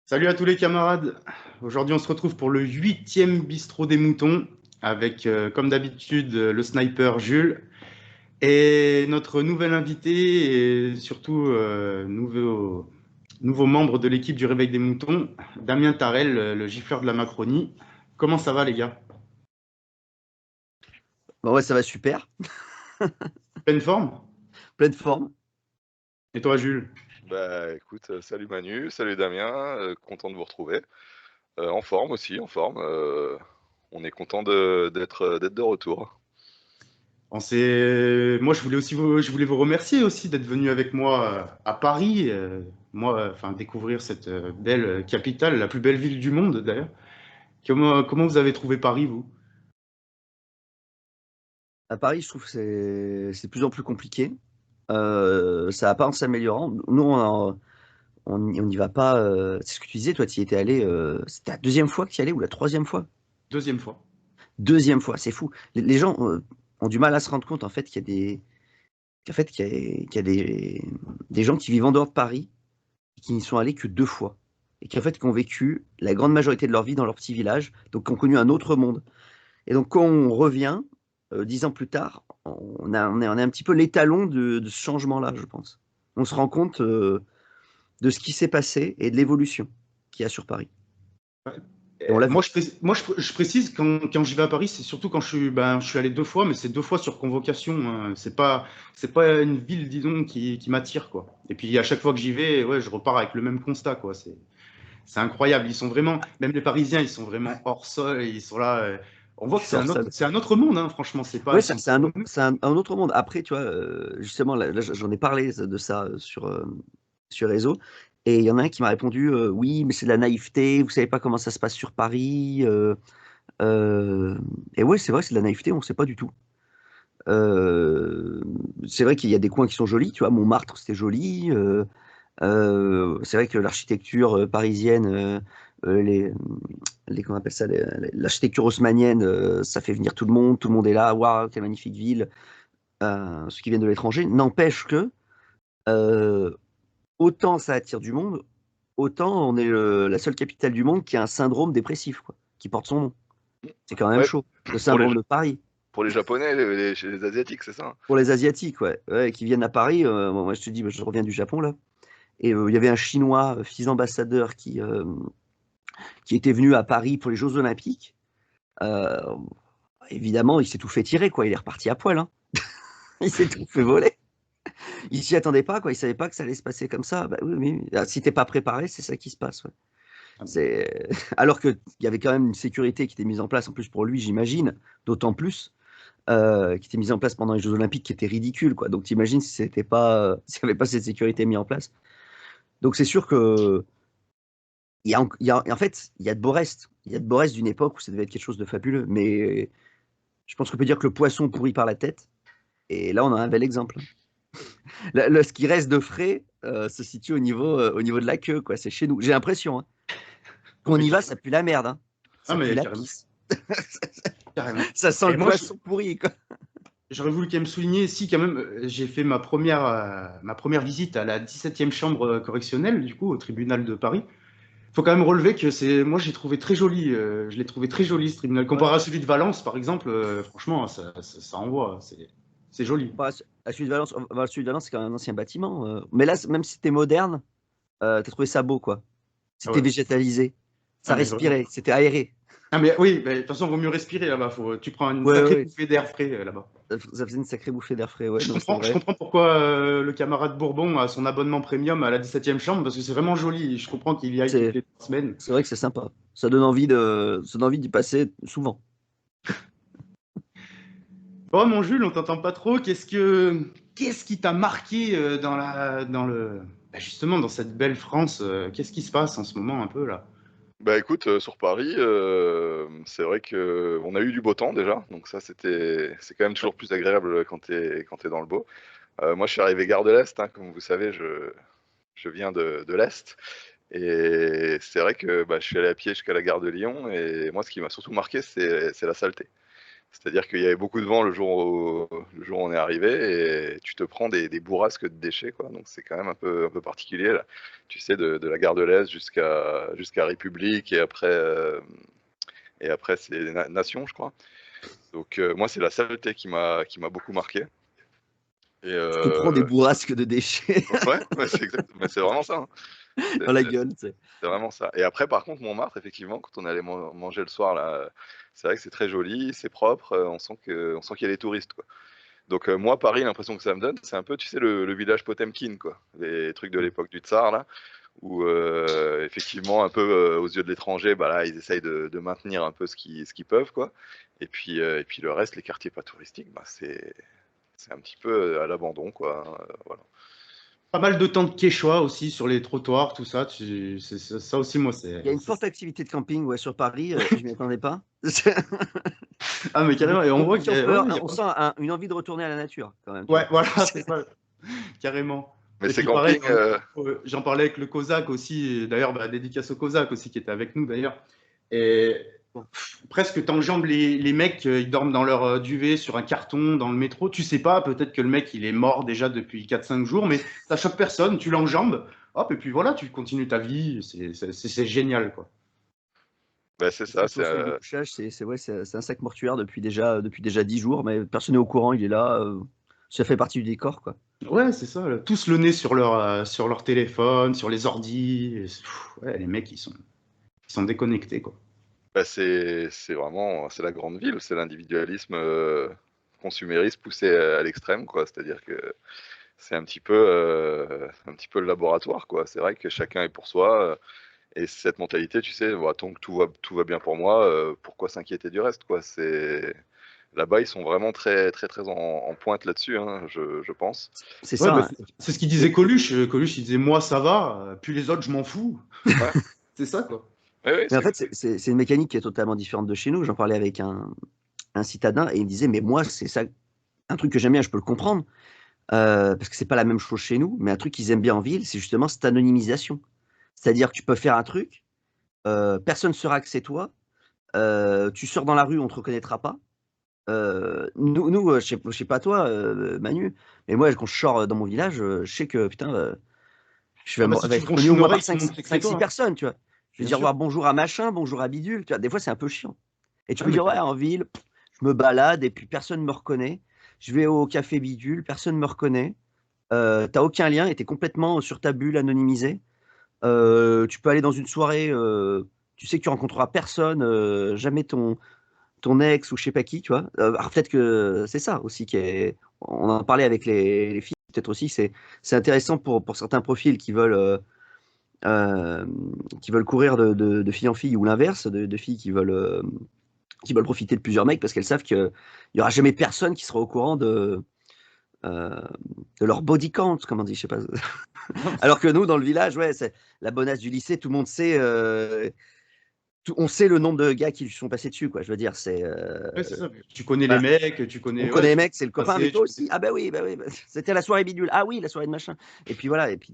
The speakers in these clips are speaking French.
Salut à tous les camarades. Aujourd'hui, on se retrouve pour le 8e bistrot des moutons avec, comme d'habitude, le sniper Jules et notre nouvel invité et surtout nouveau membre de l'équipe du Réveil des moutons, Damien Tarel, le gifleur de la Macronie. Comment ça va, les gars? Bah ouais, ça va super, Pleine forme? pleine forme. Et toi, Jules? Bah écoute, salut Manu, salut Damien, content de vous retrouver. En forme aussi, en forme. On est content d'être de retour. Moi, je voulais vous remercier aussi d'être venu avec moi à Paris, enfin, découvrir cette belle capitale, la plus belle ville du monde d'ailleurs. Comment vous avez trouvé Paris, vous? À Paris, je trouve que c'est de plus en plus compliqué. Ça va pas en s'améliorant. Nous, on n'y va pas. C'est ce que tu disais, toi, tu y étais allé. C'était la deuxième fois que tu y allais ou la troisième fois? Deuxième fois. Deuxième fois, c'est fou. Les gens ont du mal à se rendre compte en fait qu'il y a des, qu'en fait, qu'il y a des gens qui vivent en dehors de Paris et qui n'y sont allés que deux fois. Et qui en fait qui ont vécu la grande majorité de leur vie dans leur petit village, donc qui ont connu un autre monde. Et donc, quand on revient, 10 ans plus tard, on est un petit peu l'étalon de ce changement-là, je pense. On se rend compte de ce qui s'est passé et de l'évolution qu'il y a sur Paris. Et on l'a vu. Je précise, quand j'y vais à Paris, c'est surtout quand je suis allé deux fois, mais c'est deux fois sur convocation, hein. C'est pas une ville, disons, qui m'attire, quoi. Et puis à chaque fois que j'y vais, ouais, je repars avec le même constat, quoi. C'est incroyable. Ils sont vraiment, même les Parisiens, ils sont vraiment hors sol. Ils sont là. On voit que C'est hors sol. c'est un autre monde, hein, franchement. C'est pas, Ouais, ils sont c'est pas comme nous. un autre monde. Après, tu vois, justement, là, j'en ai parlé de ça sur réseau. Et il y en a un qui m'a répondu, oui, mais c'est de la naïveté, vous savez pas comment ça se passe sur Paris. Euh, et ouais, c'est vrai, c'est de la naïveté, on sait pas du tout. Euh, c'est vrai qu'il y a des coins qui sont jolis, tu vois, Montmartre, c'était joli. C'est vrai que l'architecture parisienne, les, comment on appelle ça, l'architecture haussmannienne, ça fait venir tout le monde est là, waouh, quelle magnifique ville, ceux qui viennent de l'étranger. N'empêche que, euh, autant ça attire du monde, autant on est la seule capitale du monde qui a un syndrome dépressif, quoi, qui porte son nom. C'est quand même Ouais, chaud. Le pour les, syndrome de Paris. pour les Japonais, chez les Asiatiques, c'est ça? Pour les Asiatiques, ouais, ouais, qui viennent à Paris, moi je te dis, bah, je reviens du Japon là, et il y avait un Chinois, fils ambassadeur, qui était venu à Paris pour les Jeux Olympiques. Euh, Évidemment, il s'est tout fait tirer, quoi. Il est reparti à poil, hein. Il s'est tout fait voler. Il s'y attendait pas, quoi. Il savait pas que ça allait se passer comme ça. Bah oui, oui. Ah, si t'es pas préparé, c'est ça qui se passe, ouais. C'est alors qu'il y avait quand même une sécurité qui était mise en place, en plus pour lui, j'imagine, d'autant plus, qui était mise en place pendant les Jeux Olympiques, qui était ridicule, quoi. Donc t'imagines si c'était pas, s'il n'y avait pas cette sécurité mise en place. Donc c'est sûr que en fait, il y a de beaux restes. Il y a de beaux restes d'une époque où ça devait être quelque chose de fabuleux. Mais je pense qu'on peut dire que le poisson pourrit par la tête. Et là, on a un bel exemple. Ce qui reste de frais se situe au niveau de la queue, quoi. C'est chez nous. J'ai l'impression, hein. Quand Non, on mais y va, carrément. ça pue la merde, hein. Ah, Ça pue mais la carrément. pisse. Carrément. Ça sent Et le moi, poisson pourri, quoi. j'aurais voulu quand même souligner, si, quand même, j'ai fait ma première visite à la 17e chambre correctionnelle, du coup, au tribunal de Paris. Faut quand même relever que moi j'ai trouvé très joli, je l'ai trouvé très joli ce tribunal. Ouais. Comparé à celui de Valence par exemple, franchement ça envoie, c'est joli. Bah, à celui de Valence, bah, celui de Valence, c'est quand même un ancien bâtiment. Mais là, même si c'était moderne, t'as trouvé ça beau, quoi. Ah C'était ouais. végétalisé. Ah Ça mais vraiment. respirait. C'était aéré. Ah mais oui, mais de toute façon vaut mieux respirer là-bas. Tu prends une Ouais, sacrée ouais. bouffée d'air frais là-bas. Ça faisait une sacrée bouffée d'air frais. Ouais, non, c'est Je vrai. comprends pourquoi le camarade Bourbon a son abonnement premium à la 17e chambre parce que c'est vraiment joli. Je comprends qu'il y aille toutes C'est les 3 semaines. c'est vrai que c'est sympa. Ça donne envie d'y passer souvent. Oh mon Jules, on t'entend pas trop. Qu'est-ce qui t'a marqué justement dans cette belle France? Qu'est-ce qui se passe en ce moment un peu là? Bah écoute, sur Paris, c'est vrai que on a eu du beau temps déjà, donc ça c'est quand même toujours plus agréable quand t'es dans le beau. Moi, je suis arrivé gare de l'Est, hein, comme vous savez, je viens de l'Est. Et c'est vrai que bah, je suis allé à pied jusqu'à la gare de Lyon. Et moi, ce qui m'a surtout marqué, c'est la saleté. C'est-à-dire qu'il y avait beaucoup de vent le jour où on est arrivé et tu te prends des bourrasques de déchets, quoi. Donc c'est quand même un peu particulier, là. Tu sais, de la gare de l'Est jusqu'à République et après c'est Nation, je crois. Donc moi, c'est la saleté qui m'a beaucoup marqué. Et Tu te prends des bourrasques de déchets ouais, c'est vraiment ça, hein. dans la gueule, tu sais. C'est vraiment ça. Et après, par contre, Montmartre, effectivement, quand on allait manger le soir, là, c'est vrai que c'est très joli, c'est propre, on sent qu'il y a des touristes, quoi. Donc moi, Paris, l'impression que ça me donne, c'est un peu, tu sais, le village Potemkin, quoi. Les trucs de l'époque du Tsar, là, où effectivement, un peu aux yeux de l'étranger, bah là, ils essayent de maintenir un peu ce qu'ils peuvent, quoi. Et puis le reste, les quartiers pas touristiques, bah, c'est un petit peu à l'abandon, quoi, hein, voilà. Pas mal de temps de quechua aussi sur les trottoirs, tout ça. Ça aussi, moi, c'est. Il y a une forte activité de camping ouais, sur Paris, je m'y attendais pas. Ah, mais carrément, et on voit Beaucoup qu'il y qui a. ont peur, Ouais, on sent une envie de retourner à la nature, quand même. Tu ouais, vois. voilà, c'est ça. Carrément. Mais Et ces puis pareil, campings, j'en parlais avec le Cosaque aussi, et d'ailleurs, bah, dédicace au Cosaque aussi, qui était avec nous d'ailleurs. Et Bon. presque t'enjambes les mecs, ils dorment dans leur duvet sur un carton dans le métro. Tu sais pas, peut-être que le mec il est mort déjà depuis 4-5 jours, mais ça choque personne, tu l'enjambes, hop, et puis voilà, tu continues ta vie, c'est génial, quoi. bah, c'est Ça, ça, c'est au seuil de couchage, c'est un sac mortuaire depuis déjà 10 jours, mais personne n'est au courant, il est là, ça fait partie du décor, quoi. Ouais, c'est ça, là. Tous le nez sur leur téléphone, sur les ordis. Ouais, les mecs, ils sont déconnectés, quoi. bah, c'est vraiment c'est la grande ville, c'est l'individualisme consumériste poussé à l'extrême, quoi. C'est-à-dire que c'est un petit peu le laboratoire, quoi. C'est vrai que chacun est pour soi et cette mentalité, tu sais, bah, tant que tout va bien pour moi, pourquoi s'inquiéter du reste, quoi. C'est là-bas, ils sont vraiment très très très en pointe là-dessus, hein, je pense. C'est Ouais, ça, bah, hein. c'est ce qu'il disait Coluche. Coluche, il disait, moi, ça va, puis les autres, je m'en fous. Ouais, C'est ça, quoi. ouais, Mais en fait, c'est une mécanique qui est totalement différente de chez nous. J'en parlais avec un citadin et il me disait, mais moi, c'est ça, un truc que j'aime bien, je peux le comprendre, parce que c'est pas la même chose chez nous, mais un truc qu'ils aiment bien en ville, c'est justement cette anonymisation. C'est-à-dire que tu peux faire un truc, personne ne saura que c'est toi, tu sors dans la rue, on te reconnaîtra pas. Je sais pas toi, Manu, mais moi, quand je sors dans mon village, je sais que putain, Ah bah, si va tu être reconnu bronches au une moins par oreille, tout 5, le monde sait que c'est 5-6 toi, hein. personnes, tu vois. Je vais Bien dire sûr. bonjour à machin, bonjour à bidule, tu vois. Des fois, c'est un peu chiant. Et tu Ah, peux mais dire, ouais, en ville, je me balade et puis personne ne me reconnaît. Je vais au café bidule, personne ne me reconnaît. T'as aucun lien et t'es complètement sur ta bulle anonymisée. Tu peux aller dans une soirée, tu sais que tu rencontreras personne, jamais ton ex ou je sais pas qui, tu vois. Alors peut-être que c'est ça aussi on en parlait avec les filles, peut-être aussi, c'est intéressant pour certains profils euh, qui veulent courir de fille en fille ou l'inverse, de filles qui veulent profiter de plusieurs mecs parce qu'elles savent qu'il n'y aura jamais personne qui sera au courant euh, de leur body count, comme on dit, je sais pas. Alors que nous, dans le village, ouais, c'est la bonasse du lycée, tout le monde sait, on sait le nombre de gars qui lui sont passés dessus, quoi. Je veux dire, ouais, c'est ça. Tu connais les voilà. mecs, tu On connais. Ouais, connaît les tu mecs, c'est le copain, mais passer, toi tu aussi. Ah bah oui, c'était la soirée bidule. Ah oui, la soirée de machin. Et puis voilà, et puis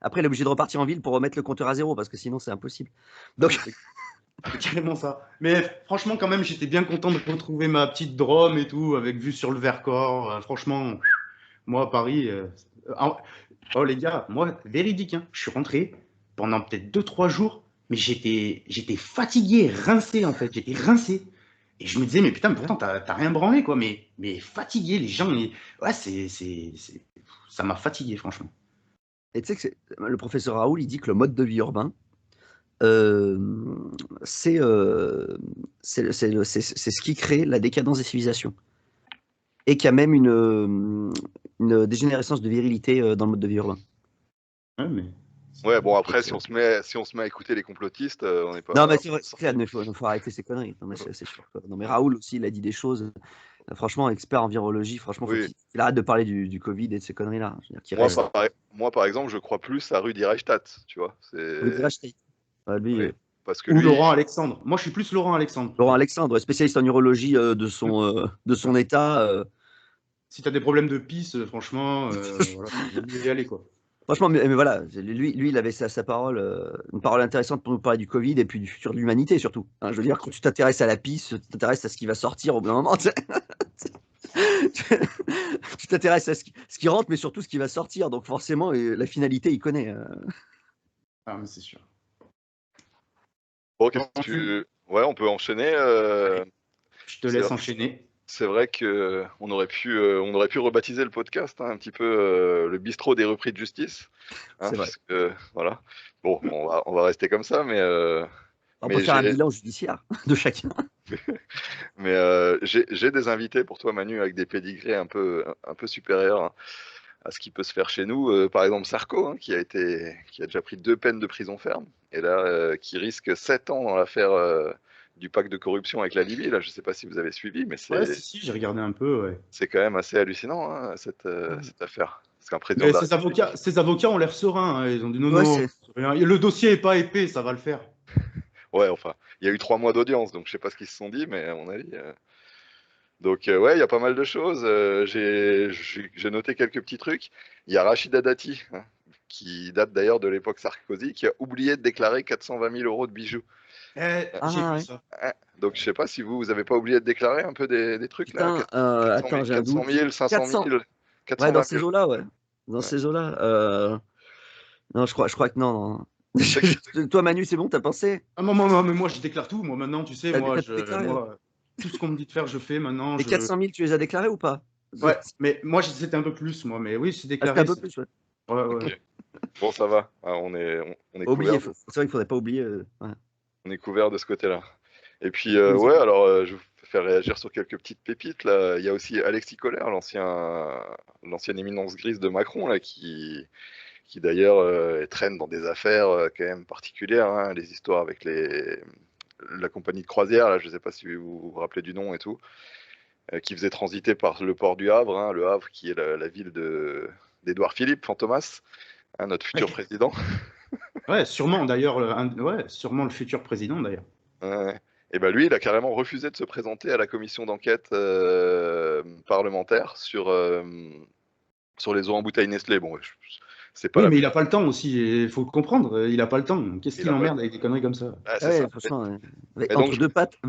après, il est obligé de repartir en ville pour remettre le compteur à zéro parce que sinon, c'est impossible. Ah, Donc, mais c'est carrément ça. Mais franchement, quand même, j'étais bien content de retrouver ma petite Drôme et tout, avec vue sur le Vercors. Franchement, moi, à Paris. Oh, les gars, moi, véridique, hein, je suis rentré pendant peut-être 2-3 jours, mais j'étais fatigué, rincé, en fait. J'étais rincé. Et je me disais, mais putain, mais pourtant, t'as rien branlé, quoi. Mais fatigué, les gens. Ouais, ça m'a fatigué, franchement. et tu sais que le professeur Raoul, il dit que le mode de vie urbain, euh, c'est c'est ce qui crée la décadence des civilisations. Et qu'il y a même une dégénérescence de virilité dans le mode de vie urbain. Ouais, mais. ouais, bon après si on se met à écouter les complotistes, on n'est Non, mais pas c'est vrai, c'est clair, sorti. il faut arrêter ces conneries. Non, mais c'est sûr. Non, mais Raoul aussi, il a dit des choses. Franchement, expert en virologie, franchement, faut Oui, qu'il arrête de parler du Covid et de ces conneries-là. Je veux dire, qu'il moi reste. moi par exemple, je crois plus à Rudi Reichstadt, tu vois. Rudy C'est Rashid. Lui, oui, parce que Ou lui, Laurent Alexandre. Moi, je suis plus Laurent Alexandre. Laurent Alexandre, spécialiste en urologie de son état. Si t'as des problèmes de pisse, franchement, voilà, vaut mieux y aller, quoi. Franchement, mais voilà, lui, il avait sa parole, une parole intéressante pour nous parler du Covid et puis du futur de l'humanité surtout. Hein, je veux dire, quand tu t'intéresses à la piste, tu t'intéresses à ce qui va sortir au bout d'un moment. Tu t'intéresses à ce qui rentre, mais surtout ce qui va sortir. Donc forcément, la finalité, il connaît. Ah, mais c'est sûr. Bon, Bon, ouais, on peut enchaîner. je te laisse enchaîner. C'est vrai que on aurait pu rebaptiser le podcast un petit peu le bistrot des repris de justice. C'est vrai. Parce que, voilà. Bon, on va rester comme ça, On peut faire un bilan judiciaire de chacun. J'ai des invités pour toi, Manu, avec des pédigrés un peu supérieurs à ce qui peut se faire chez nous. Par exemple, Sarko, hein, qui a déjà pris 2 peines de prison ferme, et là, qui risque 7 ans dans l'affaire du pacte de corruption avec la Libye. Là, je ne sais pas si vous avez suivi, mais Ouais, si, j'ai regardé un peu, ouais. c'est quand même assez hallucinant, hein, cette affaire. Parce qu'un président Mais de la République... ces avocats ont l'air sereins, hein. Ils ont dit non, Ouais, non, le dossier est pas épais, ça va le faire. Ouais, enfin, il y a eu 3 mois d'audience, donc je sais pas ce qu'ils se sont dit, mais à mon avis... Donc, ouais, il y a pas mal de choses. J'ai noté quelques petits trucs. Il y a Rachida Dati, hein, qui date d'ailleurs de l'époque Sarkozy, qui a oublié de déclarer 420 000 euros de bijoux. J'ai vu ouais. ça. Donc, je sais pas si vous avez pas oublié de déclarer un peu des trucs là. Putain, 400 000, attends, j'ai un 400 doute. 000, 500 400. 000, Ouais, dans 420 ces 000. eaux-là, ouais. Dans Ouais. ces eaux-là. Non, je crois que non. Non. Je sais que- Toi, Manu, c'est bon, t'as pensé? Ah, mais moi, je déclare tout. Moi, maintenant, tu sais, T'as tout déclaré, ouais. moi, tout ce qu'on me dit de faire, je fais maintenant. Les 400 000, tu les as déclarés ou pas? Ouais, mais moi, c'était un peu plus, moi. Mais oui, c'est Ah, c'était déclaré. un peu plus, ouais. Ouais, ouais. Ok. Bon, ça va. Ah, on est Pas oublier, couvert. c'est vrai qu'il faudrait pas oublier. Ouais. On est couvert de ce côté-là. Et puis, Ça fait plaisir. ouais, alors, je vais vous faire réagir sur quelques petites pépites, là. Il y a aussi Alexis Collère, l'ancienne éminence grise de Macron, là, qui d'ailleurs traîne dans des affaires quand même particulières, hein, les histoires avec la compagnie de croisière, là, je ne sais pas si vous vous rappelez du nom et tout, qui faisait transiter par le port du Havre, hein, le Havre qui est la ville d'Édouard Philippe, Fantomas, hein, notre futur président. Ouais, sûrement, d'ailleurs, ouais, sûrement le futur président, d'ailleurs. Et ben lui, il a carrément refusé de se présenter à la commission d'enquête parlementaire sur les eaux en bouteille Nestlé. Bon, c'est pas Oui, la mais il plus. n'a pas le temps aussi. Il faut le comprendre. Il n'a pas le temps. Qu'est-ce Il qu'il a pas. emmerde avec des conneries comme ça? Ah, Ah c'est ça. ouais, franchement, Mais donc, entre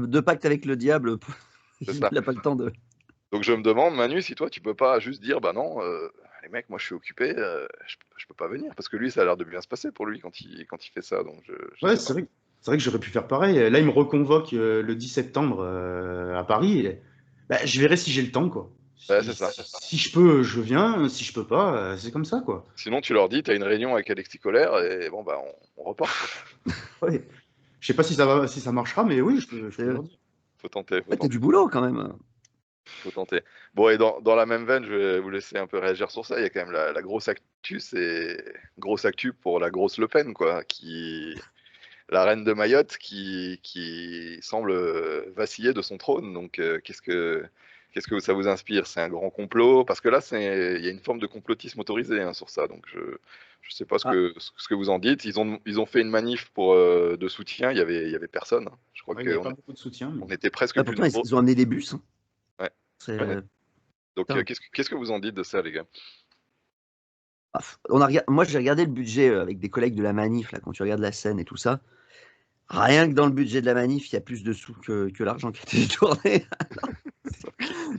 deux pactes avec le diable, c'est il ça. n'a pas le temps de. Donc je me demande, Manu, si toi, tu peux pas juste dire, bah non, les mecs, moi, je suis occupé, je peux pas venir, parce que lui, ça a l'air de bien se passer pour lui quand il fait ça. Donc je Ouais, sais pas. c'est vrai que j'aurais pu faire pareil. Là, il me reconvoque le 10 septembre à Paris. Bah, je verrai si j'ai le temps, quoi. Ouais, c'est ça. Si je peux, je viens. Si je peux pas, c'est comme ça, quoi. Sinon, tu leur dis, tu as une réunion avec Alexis Collère, et bon, bah, on reporte. Ouais. Je sais pas si ça marchera, mais oui, je peux Ouais, leur dire. Faut tenter, faut t'as du tenter. boulot quand même. Faut tenter. Bon, et dans la même veine, je vais vous laisser un peu réagir sur ça. Il y a quand même la grosse actu, c'est grosse actu pour la grosse Le Pen, quoi, la reine de Mayotte qui semble vaciller de son trône. Donc, qu'est-ce que ça vous inspire? C'est un grand complot? Parce que là, il y a une forme de complotisme autorisé, hein, sur ça. Donc, je sais pas Ah, ce que vous en dites. Ils ont fait une manif de soutien. Il y avait personne, hein. Je crois Ouais, il n'y avait qu'on pas beaucoup de soutien. on était presque plus pourtant, nombreux. ils ont amené des bus. Hein. Ouais. C'est- Donc, putain. qu'est-ce que vous en dites de ça, les gars? Ah, moi, j'ai regardé le budget avec des collègues de la manif, là, quand tu regardes la scène et tout ça. Rien que dans le budget de la manif, il y a plus de sous que l'argent qui a été détourné.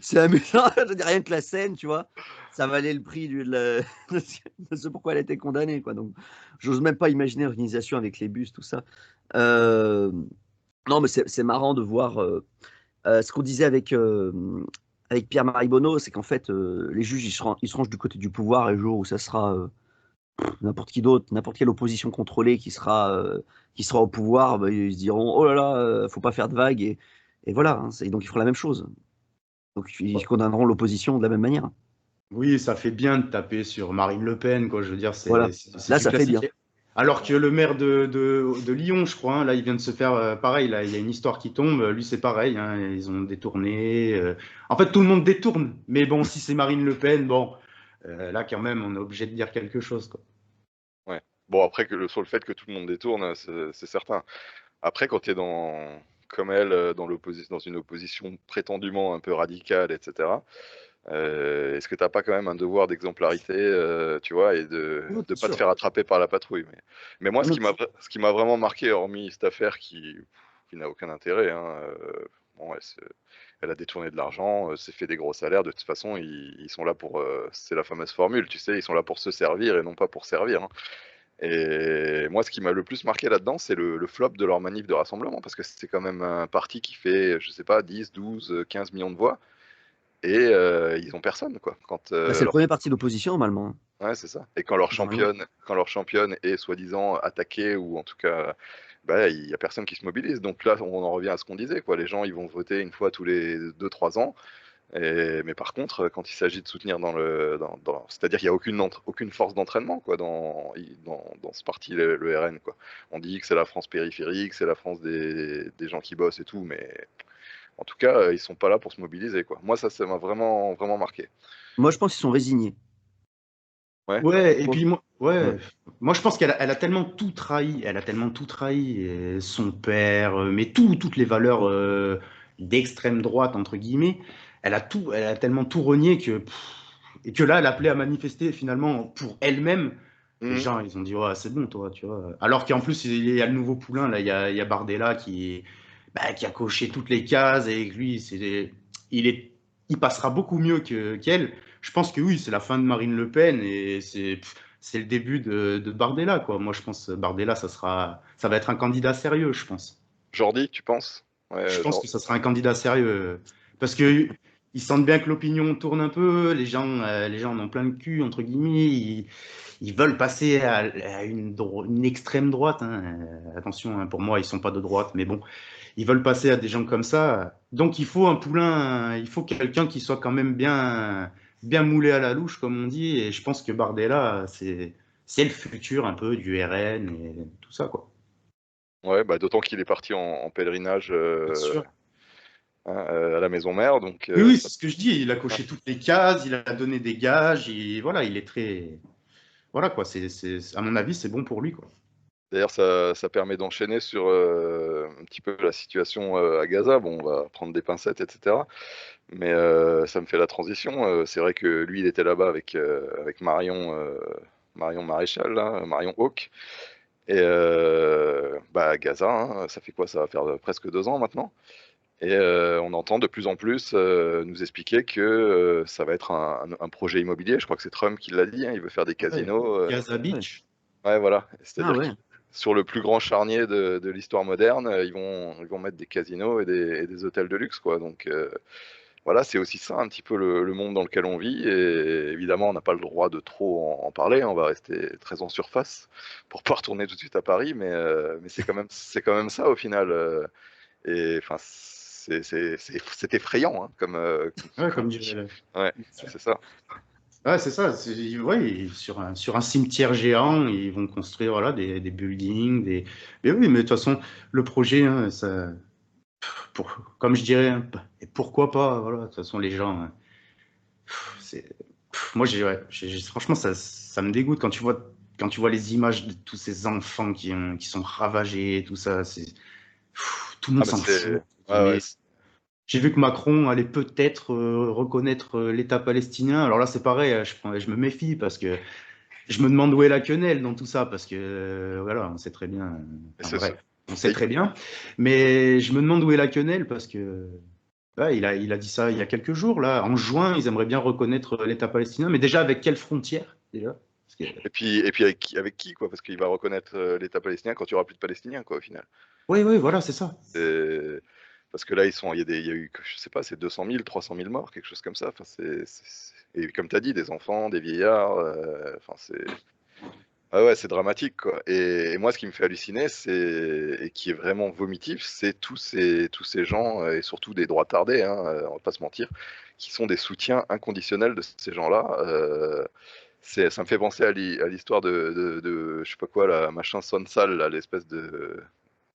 C'est amusant, je veux dire, rien que la scène, tu vois, ça valait le prix de ce pourquoi elle a été condamnée, quoi. Donc, j'ose même pas imaginer l'organisation avec les bus, tout ça. Euh, non, mais c'est marrant de voir ce qu'on disait avec Pierre-Marie Bonneau, c'est qu'en fait, les juges, ils se rangent du côté du pouvoir et le jour où ça sera n'importe qui d'autre, n'importe quelle opposition contrôlée qui sera au pouvoir, bah, ils se diront, oh là là, faut pas faire de vagues, et voilà, hein, donc ils feront la même chose. Donc ils condamneront l'opposition de la même manière. Oui, ça fait bien de taper sur Marine Le Pen, quoi. Je veux dire, Voilà. c'est Là, du ça fait bien. classique. Alors que le maire de Lyon, je crois, hein, là, il vient de se faire pareil. Là, il y a une histoire qui tombe. Lui, c'est pareil, hein, ils ont détourné. En fait, tout le monde détourne. Mais bon, si c'est Marine Le Pen, bon, là, quand même, on est obligé de dire quelque chose, quoi. Ouais. Bon, après, sur le fait que tout le monde détourne, c'est certain. Après, quand tu es comme elle, dans une opposition prétendument un peu radicale, etc., Est-ce que tu n'as pas quand même un devoir d'exemplarité, tu vois, et de Ouais, ne bien pas te sûr. faire attraper par la patrouille. Mais moi, Ah non, ce qui m'a vraiment marqué, hormis cette affaire qui n'a aucun intérêt, hein, bon, elle a détourné de l'argent, s'est fait des gros salaires. De toute façon, ils sont là pour, c'est la fameuse formule, tu sais, ils sont là pour se servir et non pas pour servir, hein. Et moi, ce qui m'a le plus marqué là-dedans, c'est le flop de leur manif de rassemblement, parce que c'est quand même un parti qui fait, je sais pas, 10, 12, 15 millions de voix, et ils ont personne, quoi. Quand, Bah, c'est le premier parti d'opposition, normalement, hein, ouais, c'est ça. Et normalement. quand leur championne est soi-disant attaquée, ou en tout cas, bah, il y a personne qui se mobilise. Donc là, on en revient à ce qu'on disait, quoi. Les gens, ils vont voter une fois tous les 2, 3 ans. Mais par contre, quand il s'agit de soutenir c'est-à-dire qu'il n'y a aucune force d'entraînement, quoi, dans ce parti, le RN, quoi. On dit que c'est la France périphérique, c'est la France des gens qui bossent et tout, mais en tout cas, ils sont pas là pour se mobiliser, quoi. Moi, ça m'a vraiment, vraiment marqué. Moi, je pense qu'ils sont résignés. Ouais. ouais, et Bon, puis ouais. moi je pense elle a tellement tout trahi, elle a tellement tout trahi, et son père, mais toutes les valeurs d'extrême droite entre guillemets, elle a tellement tout renié et que là elle appelait à manifester finalement pour elle-même. Les Mhm. gens ils ont dit ouais c'est bon toi, tu vois. Alors qu'en plus il y a le nouveau poulain là, il y a Bardella qui a coché toutes les cases et lui il est, il passera beaucoup mieux qu'elle. Je pense que oui, c'est la fin de Marine Le Pen et c'est le début de Bardella, quoi. Moi, je pense que Bardella, ça va être un candidat sérieux, je pense. Jordi, tu penses? Je Ouais, pense que ça sera un candidat sérieux parce que ils sentent bien que l'opinion tourne un peu, les gens en ont plein le cul, entre guillemets, ils veulent passer à une extrême droite, hein. Attention, hein, pour moi, ils sont pas de droite, mais bon, ils veulent passer à des gens comme ça. Donc il faut un poulain, il faut quelqu'un qui soit quand même bien moulé à la louche, comme on dit. Et je pense que Bardella, c'est le futur un peu du RN et tout ça, quoi. ouais, bah, d'autant qu'il est parti en pèlerinage, Bien sûr. hein, à la maison mère, donc Oui, oui, c'est ce que je dis. Il a coché toutes les cases, il a donné des gages, et voilà, il est très. Voilà, quoi. À mon avis, c'est bon pour lui, quoi. d'ailleurs, ça permet d'enchaîner sur un petit peu la situation à Gaza. Bon, on va prendre des pincettes, etc. Mais ça me fait la transition. C'est vrai que lui, il était là-bas avec Marion Maréchal, là, Marion Hawk. Et bah, à Gaza, hein, ça fait quoi? Ça va faire presque 2 ans maintenant. Et on entend de plus en plus nous expliquer que ça va être un projet immobilier. Je crois que c'est Trump qui l'a dit, hein, il veut faire des Ouais. casinos. Gaza Ah ouais. Beach. Ouais, voilà. Ah C'est-à-dire que ouais. sur le plus grand charnier de l'histoire moderne, ils vont mettre des casinos et des hôtels de luxe, quoi. Donc voilà, c'est aussi ça un petit peu le monde dans lequel on vit. Et évidemment, on n'a pas le droit de trop en parler. On va rester très en surface pour pas retourner tout de suite à Paris. Mais c'est quand même ça au final. Et enfin, c'est effrayant, hein, Ouais, comme comme dit. dirait Ouais, c'est ça. Ouais, c'est ça. Ouais, sur un cimetière géant, ils vont construire voilà, des buildings. Mais oui, mais de toute façon, le projet, hein, comme je dirais, hein, et pourquoi pas, voilà, de toute façon, les gens, hein, moi, ouais, franchement, ça me dégoûte quand tu vois les images de tous ces enfants qui sont ravagés, tout ça. Tout le Ah, monde mais s'en fout. ouais, ouais, J'ai vu que Macron allait peut-être reconnaître l'État palestinien. Alors là, c'est pareil, je me méfie parce que je me demande où est la quenelle dans tout ça, parce que voilà, on sait très bien. et Enfin, c'est ce- bref, on sait et- très bien. Mais je me demande où est la quenelle parce que ouais, il a dit ça il y a quelques jours. Là, en juin, ils aimeraient bien reconnaître l'État palestinien, mais déjà avec quelles frontières déjà? Parce que- et puis avec qui, quoi? Parce qu'il va reconnaître l'État palestinien quand il n'y aura plus de Palestiniens, quoi, au final. Oui, oui, voilà, c'est ça. Et- Parce que là, il y a eu, je sais pas, c'est 200 000, 300 000 morts, quelque chose comme ça. Enfin, et comme tu as dit, des enfants, des vieillards. Enfin, ah ouais, c'est dramatique, quoi. Et moi, ce qui me fait halluciner, et qui est vraiment vomitif, c'est tous ces gens, et surtout des droits tardés, hein, on va pas se mentir, qui sont des soutiens inconditionnels de ces gens-là. Ça me fait penser à l'histoire je sais pas quoi, la machin Sonsal, là, l'espèce de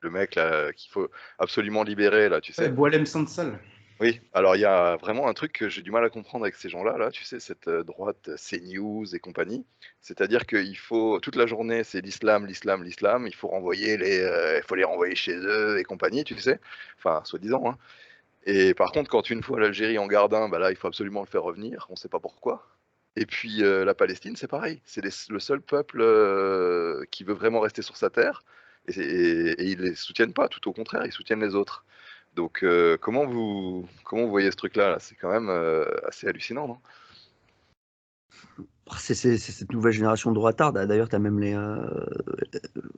le mec là qu'il faut absolument libérer, là, tu Ouais, sais. Boualem Sansal. Oui, alors il y a vraiment un truc que j'ai du mal à comprendre avec ces gens-là, là, tu sais, cette droite CNews et compagnie. C'est-à-dire qu'il faut, toute la journée, c'est l'islam, l'islam, l'islam, il faut les renvoyer chez eux et compagnie, tu sais. Enfin, soi-disant, hein. Et par contre, quand une fois l'Algérie en garde un, bah là, il faut absolument le faire revenir. On ne sait pas pourquoi. Et puis la Palestine, c'est pareil. C'est le seul peuple qui veut vraiment rester sur sa terre. Et ils les soutiennent pas, tout au contraire, ils soutiennent les autres. Donc comment vous voyez ce truc-là là? C'est quand même assez hallucinant, non? C'est cette nouvelle génération de droitards. D'ailleurs, tu as même les.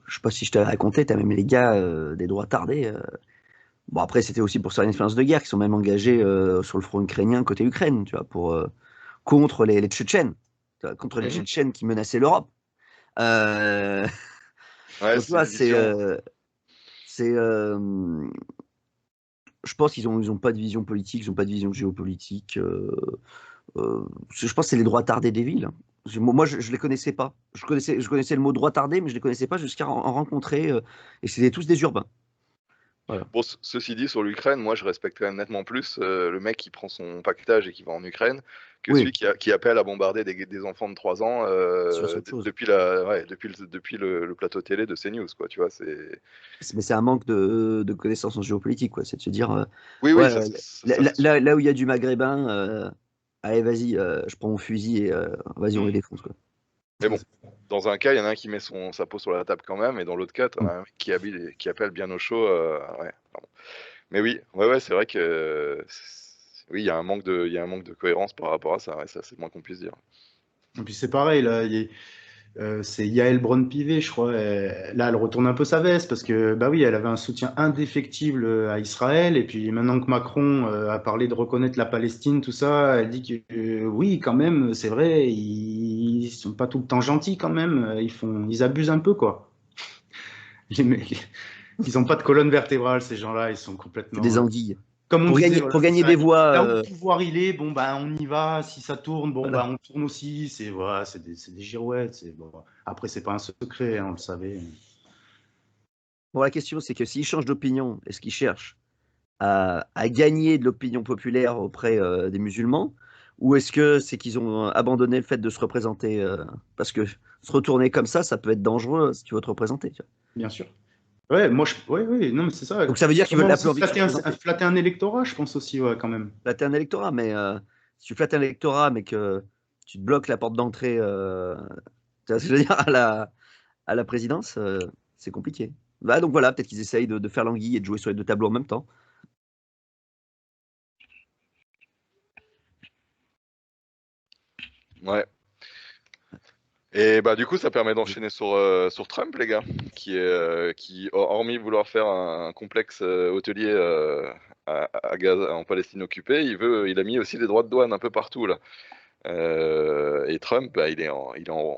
Je sais pas si je t'avais raconté, tu as même les gars des droitardés. Bon, après, c'était aussi pour faire une expérience de guerre, qui sont même engagés sur le front ukrainien côté Ukraine, tu vois, contre les Tchétchènes, tu vois, contre les Tchétchènes qui menaçaient l'Europe. Ouais, Donc, tu c'est vois, une vision. je pense qu'ils ont pas de vision politique, ils n'ont pas de vision géopolitique. Je pense que c'est les droitardés des villes. Moi, je les connaissais pas. Je connaissais le mot droitardé, mais je les connaissais pas jusqu'à en rencontrer. Et c'était tous des urbains. Voilà. Bon, ceci dit, sur l'Ukraine, moi, je respecte quand même nettement plus le mec qui prend son paquetage et qui va en Ukraine que celui Oui, qui appelle à bombarder des enfants de 3 ans c'est autre chose. depuis le plateau télé de CNews, quoi. Tu vois, c'est. Mais c'est un manque de connaissances en géopolitique, quoi. C'est de se dire, Oui, oui, ouais, ça, c'est sûr. là où il y a du maghrébin, allez, vas-y, je prends mon fusil et vas-y, on les Mm. défonce, quoi. Mais bon, dans un cas, il y en a un qui met sa peau sur la table quand même, et dans l'autre cas, t'en as un mec qui appelle bien au chaud. Ouais, pardon. Mais oui, ouais, c'est vrai que oui, il y a un manque de cohérence par rapport à ça. Ouais, ça, c'est le moins qu'on puisse dire. Et puis c'est pareil, là, c'est Yael Braun-Pivet, je crois. Là, elle retourne un peu sa veste parce que, bah oui, elle avait un soutien indéfectible à Israël. Et puis maintenant que Macron a parlé de reconnaître la Palestine, tout ça, elle dit que oui, quand même, c'est vrai, ils sont pas tout le temps gentils quand même. Ils abusent un peu, quoi. Les mecs, ils ont pas de colonne vertébrale, ces gens-là. Ils sont C'est des complètement, anguilles. comme on disait, voilà, Pour c'est gagner ça. des voix, Là où le pouvoir il est, bon bah on y va. Si ça tourne, bon voilà. bah on tourne aussi. C'est voilà, c'est des girouettes. Bon. Après c'est pas un secret, hein, on le savait. Bon, la question, c'est que s'ils changent d'opinion, est-ce qu'ils cherchent à gagner de l'opinion populaire auprès des musulmans, ou est-ce que c'est qu'ils ont abandonné le fait de se représenter parce que se retourner comme ça peut être dangereux si tu veux te représenter. Tu vois. Bien sûr. Ouais, moi ouais, non mais c'est ça. Donc ça veut dire qu'ils veulent Sûrement la plus aussi envie de se représenter. flatter un électorat, je pense aussi, ouais, quand même. Flatter un électorat, mais si tu flattes un électorat, mais que tu te bloques la porte d'entrée, tu vois ce que je veux dire, à la présidence, c'est compliqué. Bah, donc voilà, peut-être qu'ils essayent de faire l'anguille et de jouer sur les deux tableaux en même temps. Ouais. Et bah du coup, ça permet d'enchaîner sur Trump, les gars, qui hormis vouloir faire un complexe hôtelier à Gaza, en Palestine occupée, il a mis aussi des droits de douane un peu partout là. Et Trump, bah, il est en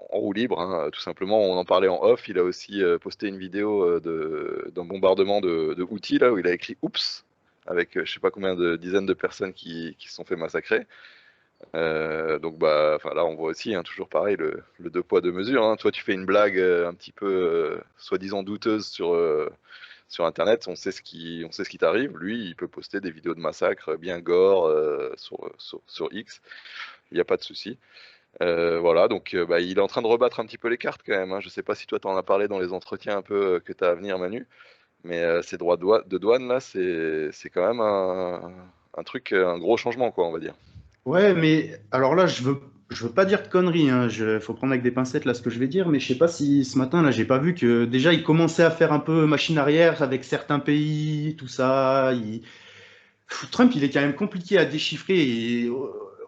roue libre, hein, tout simplement. On en parlait en off. Il a aussi posté une vidéo d'un bombardement de Houthis là où il a écrit "Oups" avec je sais pas combien de dizaines de personnes qui se sont fait massacrer. Donc bah, enfin là, on voit aussi, hein, toujours pareil, le deux poids deux mesures. Hein. Toi, tu fais une blague un petit peu soi-disant douteuse sur Internet, on sait ce qui t'arrive. Lui, il peut poster des vidéos de massacres bien gore sur X. Il n'y a pas de souci. Voilà, donc bah, il est en train de rebattre un petit peu les cartes quand même. Hein. Je sais pas si toi, tu en as parlé dans les entretiens un peu que tu as à venir, Manu, mais ces droits de douane là, c'est quand même un truc, un gros changement, quoi, on va dire. Ouais, mais alors là, je veux pas dire de conneries, hein. Faut prendre avec des pincettes là ce que je vais dire, mais je sais pas si ce matin là, j'ai pas vu que déjà il commençait à faire un peu machine arrière avec certains pays, tout ça. Trump, il est quand même compliqué à déchiffrer et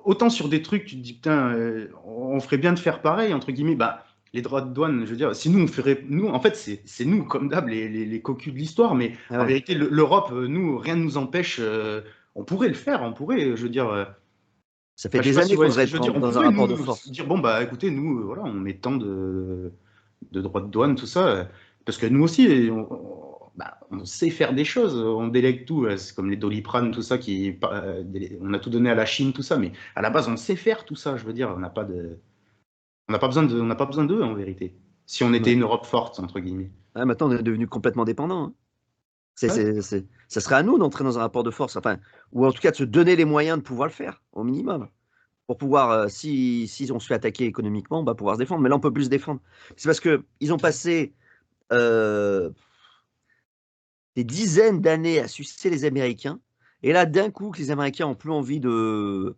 autant sur des trucs, tu te dis putain, on ferait bien de faire pareil entre guillemets. Bah, les droits de douane, je veux dire, si nous on ferait, nous en fait c'est nous comme d'hab les cocus de l'histoire, mais Ah en ouais. vérité l'Europe, nous rien ne nous empêche. On pourrait le faire, on pourrait, je veux dire. Ça fait Enfin, je sais des pas si années vous qu'on voyez ce devrait que être je veux dire. On dans un pourrait rapport de nous force. dire, bon, bah écoutez, nous, voilà, on met tant de droits de douane, tout ça, parce que nous aussi, bah, on sait faire des choses, on délègue tout, c'est comme les Doliprane, tout ça, on a tout donné à la Chine, tout ça, mais à la base, on sait faire tout ça, je veux dire, on n'a pas besoin d'eux, en vérité, si on était Ouais. une Europe forte, entre guillemets. Ouais, maintenant, on est devenu complètement dépendant. Hein. Ouais, Ça serait à nous d'entrer dans un rapport de force, enfin, ou en tout cas de se donner les moyens de pouvoir le faire, au minimum. Pour pouvoir, si on se fait attaquer économiquement, on va pouvoir se défendre. Mais là, on peut plus se défendre. C'est parce qu'ils ont passé euh, des dizaines d'années à sucer les Américains. Et là, d'un coup, que les Américains ont plus envie de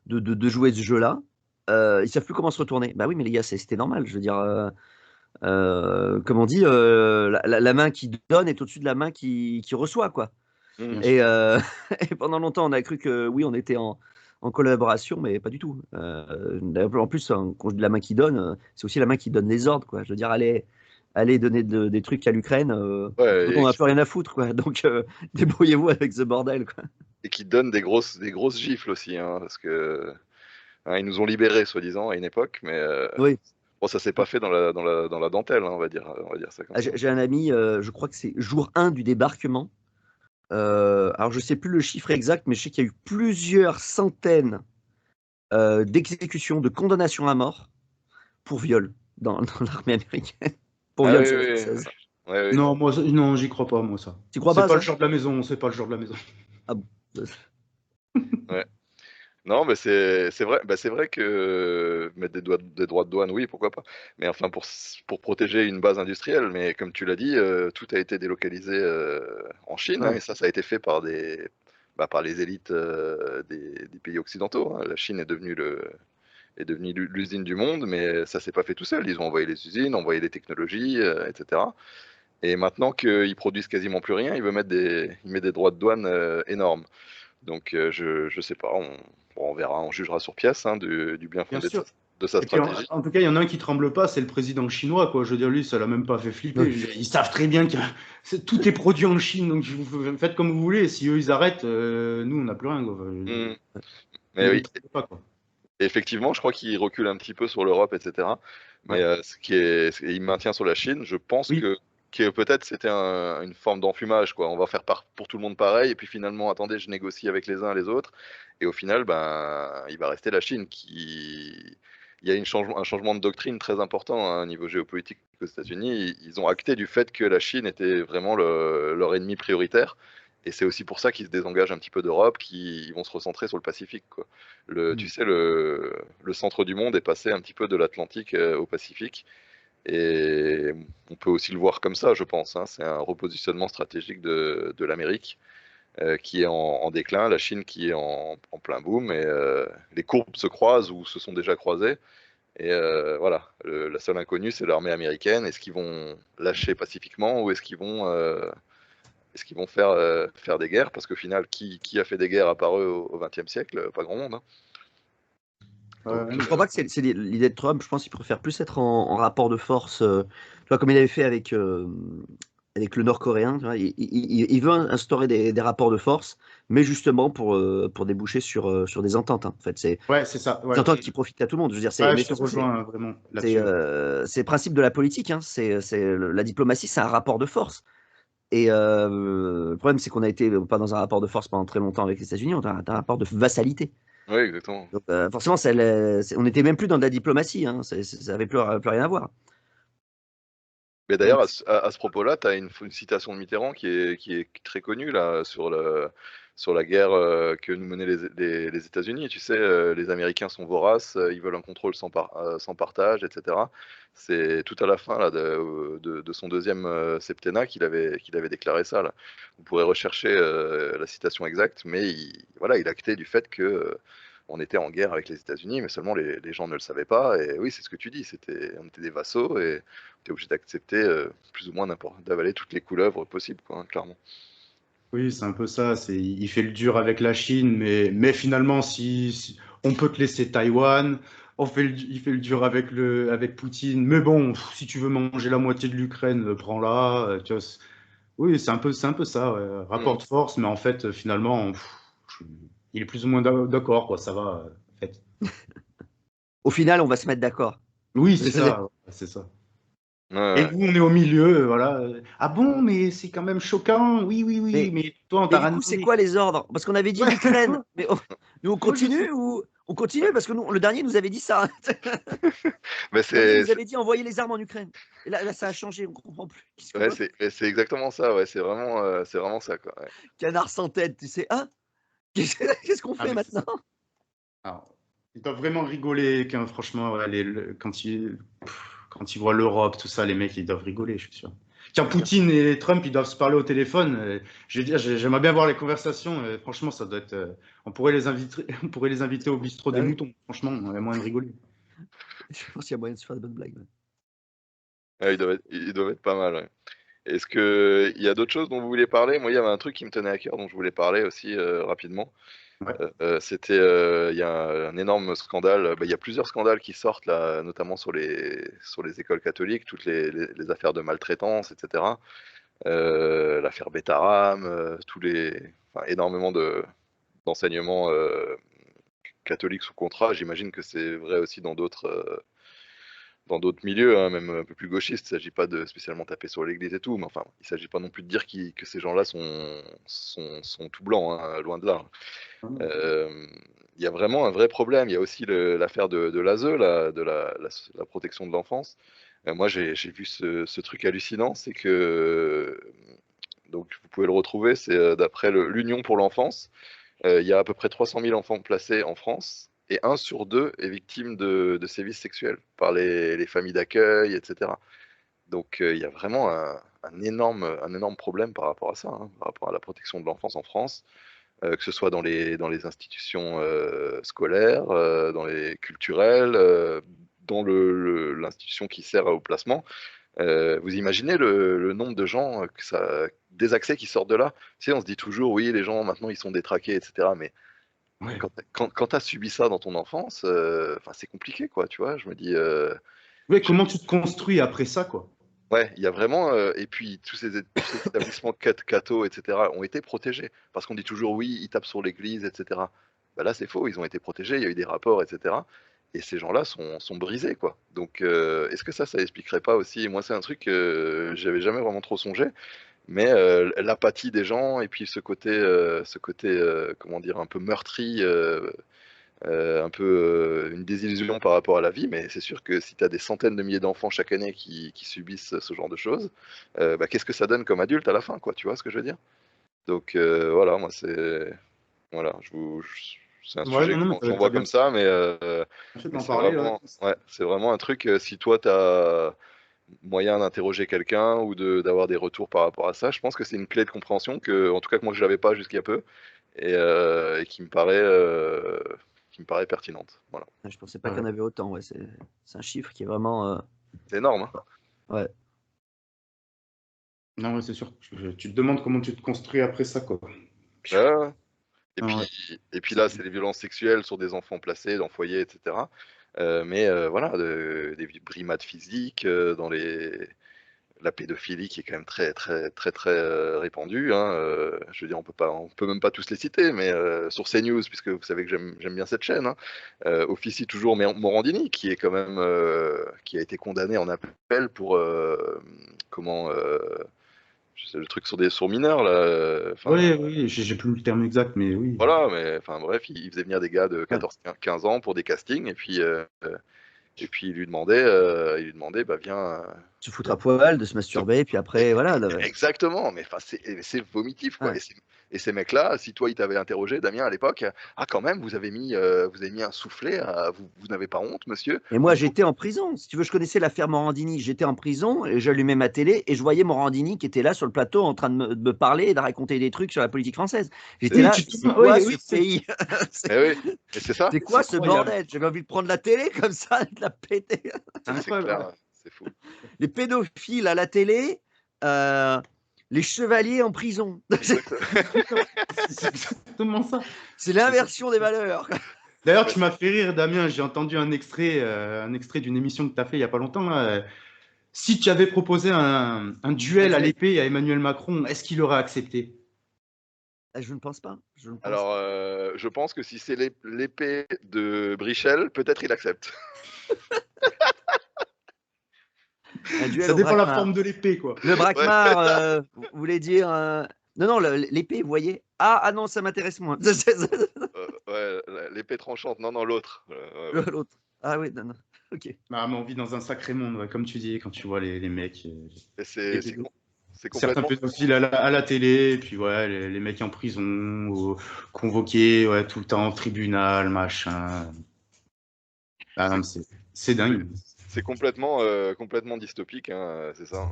jouer ce jeu-là, ils savent plus comment se retourner. Bah oui, mais les gars, c'était normal. Je veux dire, comme on dit, la main qui donne est au-dessus de la main qui reçoit, quoi. Mm. Et, et pendant longtemps, on a cru que oui, on était en collaboration, mais pas du tout. En plus, quand je dis la main qui donne, c'est aussi la main qui donne les ordres, quoi. Je veux dire, allez donner des trucs à l'Ukraine, Ouais, on n'a plus rien à foutre, quoi. Donc, débrouillez-vous avec ce bordel, quoi. et qui donne des grosses gifles aussi, hein, parce que ils nous ont libérés, soi-disant, à une époque, mais Oui. bon, ça s'est pas fait dans la dentelle, hein, on va dire ça comme Ah, ça. j'ai un ami, je crois que c'est jour 1 du débarquement. Alors, je sais plus le chiffre exact, mais je sais qu'il y a eu plusieurs centaines d'exécutions, de condamnations à mort pour viol dans l'armée américaine. Pour Ah viol oui, sur oui, oui. 16. Ouais, oui. Non, moi, non, j'y crois pas, moi, ça. Tu crois C'est pas pas le ça? genre de la maison, c'est pas le genre de la maison. Ah bon. Ouais. Non, mais c'est vrai, bah, c'est vrai que mettre des droits de douane, oui, pourquoi pas. Mais enfin, pour protéger une base industrielle, mais comme tu l'as dit, tout a été délocalisé en Chine, hein, Ouais. et ça a été fait par les élites des pays occidentaux, hein. La Chine est devenue l'usine du monde, mais ça s'est pas fait tout seul. Ils ont envoyé les usines, envoyé les technologies, etc. Et maintenant qu'ils produisent quasiment plus rien, ils mettent des droits de douane énormes. Donc je sais pas, on verra, on jugera sur pièce, hein, du bien Bien fondé sûr. de sa Et puis, stratégie. en tout cas, il y en a un qui tremble pas, c'est le président chinois, quoi. Je veux dire, lui, ça l'a même pas fait flipper. Oui. Je veux dire, ils savent très bien que tout est produit en Chine, donc vous faites comme vous voulez. Si eux, ils arrêtent, nous, on n'a plus rien, quoi. Enfin, Mm. Mais il oui, tremble pas, quoi. et effectivement, je crois qu'il recule un petit peu sur l'Europe, etc. Mais Ouais. il maintient sur la Chine. Je pense Oui, que peut-être c'était une forme d'enfumage, quoi. On va faire pour tout le monde pareil, et puis finalement, attendez, je négocie avec les uns et les autres, et au final, ben, il va rester la Chine qui. Il y a un changement de doctrine très important, hein, au niveau géopolitique aux États-Unis. Ils ont acté du fait que la Chine était vraiment leur ennemi prioritaire. Et c'est aussi pour ça qu'ils se désengagent un petit peu d'Europe, qu'ils vont se recentrer sur le Pacifique, quoi. Tu Mm. sais, le centre du monde est passé un petit peu de l'Atlantique au Pacifique. Et on peut aussi le voir comme ça, je pense, hein. C'est un repositionnement stratégique de l'Amérique qui est en déclin, la Chine qui est en plein boom. Et les courbes se croisent ou se sont déjà croisées. Et voilà, la seule inconnue, c'est l'armée américaine. Est-ce qu'ils vont lâcher pacifiquement ou est-ce qu'ils vont faire des guerres? Parce qu'au final, qui a fait des guerres à part eux au XXe siècle? Pas grand monde, hein. Donc, Je crois pas que c'est l'idée de Trump. Je pense qu'il préfère plus être en rapport de force, tu vois, comme il avait fait avec le Nord-Coréen. Tu vois, il veut instaurer des rapports de force, mais justement pour déboucher sur des ententes, hein. En fait, c'est ouais, c'est ça. des Ouais. ententes qui profitent à tout le monde. Je veux dire, Ouais, mais je de te toute façon, rejoins vraiment là-dessus. c'est le principe de la politique, hein. La diplomatie, c'est un rapport de force. Et le problème, c'est qu'on a été pas dans un rapport de force pendant très longtemps avec les États-Unis, on a un rapport de vassalité. oui, exactement. Donc, forcément, on n'était même plus dans de la diplomatie, hein. Ça n'avait plus rien à voir. Mais Donc, d'ailleurs, à ce propos-là, tu as une citation de Mitterrand qui est très connue là, sur la guerre que nous menaient les États-Unis. Tu sais, les Américains sont voraces, ils veulent un contrôle sans partage, etc. C'est tout à la fin là, de son deuxième septennat qu'il avait déclaré ça, là. Vous pourrez rechercher la citation exacte, mais voilà, il actait du fait que on était en guerre avec les États-Unis, mais seulement les gens ne le savaient pas. Et oui, c'est ce que tu dis, on était des vassaux et tu es obligé d'accepter plus ou moins d'avaler toutes les couleuvres possibles, quoi, hein, clairement. Oui, c'est un peu ça. Il fait le dur avec la Chine, mais finalement, si on peut te laisser Taïwan, il fait le dur avec Poutine. Mais bon, si tu veux manger la moitié de l'Ukraine, prends-la. Tu vois, oui, c'est un peu ça. Ouais. Mm. Rapport de force, mais en fait, finalement, il est plus ou moins d'accord, quoi. Ça va, en fait. au final, on va se mettre d'accord. Oui, c'est ça. Ouais, c'est ça. Ouais, Et ouais. nous, on est au milieu, voilà. Ah bon, mais c'est quand même choquant. Oui, oui, oui, Mais, mais toi, on mais t'a du rien coup, c'est demandé. quoi les ordres? Parce qu'on avait dit Ouais. l'Ukraine. Mais nous, on Moi, je sais. continue ou on continue parce que nous, le dernier nous avait dit ça. Mais Le dernier nous avait dit envoyer les armes en Ukraine. Et là, ça a changé, on comprend plus. ouais, c'est exactement ça, ouais, c'est vraiment ça, quoi. Ouais. Canard sans tête, tu sais. Hein? Qu'est-ce qu'on Ah, fait mais c'est maintenant? ça. Alors, ils doivent vraiment rigoler franchement, ouais, quand ils voient l'Europe, tout ça, les mecs, ils doivent rigoler, je suis sûr. Quand Poutine et Trump ils doivent se parler au téléphone, je veux dire, j'aimerais bien voir les conversations. Franchement, ça doit être. On pourrait les inviter, on pourrait les inviter au bistrot des Ouais. moutons. Franchement, on a moyen de rigoler. Je pense qu'il y a moyen de se faire de bonnes blagues. Ouais. Ouais, ils doivent être pas mal. Ouais. Est-ce qu'il y a d'autres choses dont vous voulez parler? Moi, il y avait un truc qui me tenait à cœur dont je voulais parler aussi rapidement. Ouais. C'était, il y a un énorme scandale. Il y a plusieurs scandales qui sortent là, notamment sur les écoles catholiques, toutes les affaires de maltraitance, etc. L'affaire Betaram, énormément d'enseignements catholiques sous contrat. J'imagine que c'est vrai aussi dans d'autres milieux, hein, même un peu plus gauchistes. Il ne s'agit pas de spécialement taper sur l'Église et tout, mais enfin, il ne s'agit pas non plus de dire que ces gens-là sont tout blancs, hein, loin de là. Il y a vraiment un vrai problème. Il y a aussi l'affaire de l'ASE, là, de la protection de l'enfance. Moi, j'ai vu ce truc hallucinant, c'est que, donc vous pouvez le retrouver, c'est d'après l'Union pour l'enfance, il y a à peu près 300 000 enfants placés en France, et 1 sur 2 est victime de sévices sexuels par les familles d'accueil, etc. Donc il y a vraiment un énorme problème par rapport à ça, hein, par rapport à la protection de l'enfance en France. Que ce soit dans les institutions scolaires, dans les culturelles, dans l'institution qui sert au placement. Vous imaginez le nombre de gens des accès qui sortent de là? Tu sais, on se dit toujours, oui, les gens maintenant ils sont détraqués, etc. Mais Ouais. quand tu as subi ça dans ton enfance, c'est compliqué, quoi, tu vois. Je me dis, Ouais, comment tu te construis après ça, quoi? ouais, il y a vraiment, et puis tous ces établissements catho, etc., ont été protégés. Parce qu'on dit toujours, oui, ils tapent sur l'église, etc. Bah là, c'est faux, ils ont été protégés, il y a eu des rapports, etc. Et ces gens-là sont brisés, quoi. Donc, est-ce que ça expliquerait pas aussi, moi, c'est un truc que j'avais jamais vraiment trop songé, mais l'apathie des gens, et puis ce côté, comment dire, un peu meurtri, un peu une désillusion par rapport à la vie, mais c'est sûr que si tu as des centaines de milliers d'enfants chaque année qui subissent ce genre de choses, qu'est-ce que ça donne comme adulte à la fin, quoi, tu vois ce que je veux dire? Donc voilà, moi voilà, c'est un Ouais, sujet non, que non, mais j'en t'as vois bien comme ça, mais, fait mais d'en parler. Ouais. c'est vraiment un truc, si toi tu as moyen d'interroger quelqu'un ou d'avoir des retours par rapport à ça, je pense que c'est une clé de compréhension en tout cas que moi je n'avais pas jusqu'à peu, et qui me paraît pertinente. Voilà. Je pensais pas qu'il y en Ouais. avait autant. Ouais. C'est un chiffre qui est vraiment. C'est énorme, hein. Ouais. Non, ouais, c'est sûr. Tu te demandes comment tu te construis après ça, quoi. Ouais, ouais. Et Ah puis, ouais. et puis là, c'est les violences sexuelles sur des enfants placés dans foyers, etc. Mais voilà, des brimades physiques, la pédophilie qui est quand même très, très, très, très répandue, hein. Je veux dire, on peut même pas tous les citer, mais sur CNews, puisque vous savez que j'aime bien cette chaîne, hein, officie toujours Morandini, qui est quand même, qui a été condamné en appel pour, comment, c'est le truc sur mineurs, là. Oui, oui, j'ai plus le terme exact, mais oui. Voilà, mais enfin bref, il faisait venir des gars de Ouais. 14-15 ans pour des castings, et puis il lui demandait, bah viens. Se foutre à poil, de se masturber, puis après, voilà. Exactement, mais enfin, c'est vomitif, quoi. Ouais. Et ces mecs-là, si toi, ils t'avaient interrogé, Damien, à l'époque, ah, quand même, vous avez mis un soufflet, vous n'avez pas honte, monsieur? Et moi, Il faut. j'étais en prison. Si tu veux, je connaissais l'affaire Morandini. J'étais en prison et j'allumais ma télé et je voyais Morandini qui était là sur le plateau en train de me parler et de raconter des trucs sur la politique française. J'étais Oui, là, tu te... c'est quoi oui, ce oui, pays? Eh oui, et c'est ça, C'est quoi c'est ce incroyable. bordel? J'avais envie de prendre la télé comme ça et de la péter. C'est c'est incroyable. clair, Ouais. hein, c'est fou. Les pédophiles à la télé, euh, les chevaliers en prison. Exactement. C'est exactement ça. C'est l'inversion des valeurs. D'ailleurs, Mais tu m'as fait rire, Damien. J'ai entendu un extrait d'une émission que tu as fait il n'y a pas longtemps, là. Si tu avais proposé un Un duel à duel. l'épée à Emmanuel Macron, est-ce qu'il aurait accepté? Je ne pense pas. Je ne pense alors, pas. je pense que si c'est l'épée de Brichel, peut-être il accepte. Un duel Ça au dépend de la braquemar. forme de l'épée, quoi. Le Ouais, braquemar, vous voulez dire. Non, non, l'épée, vous voyez. Ah non, ça m'intéresse moins. ouais, l'épée tranchante, non, non, l'autre. Ouais, ouais. L'autre. Ah oui, non, non. Ok. Ah, mais on vit dans un sacré monde, ouais, comme tu dis, quand tu vois les mecs, Et les c'est c'est pédos- com- c'est certains complètement. pédophiles à la télé, et puis ouais, les mecs en prison, ou convoqués ouais, tout le temps au tribunal, machin. Ah non, C'est mais c'est dingue. c'est complètement, complètement dystopique, hein, c'est ça.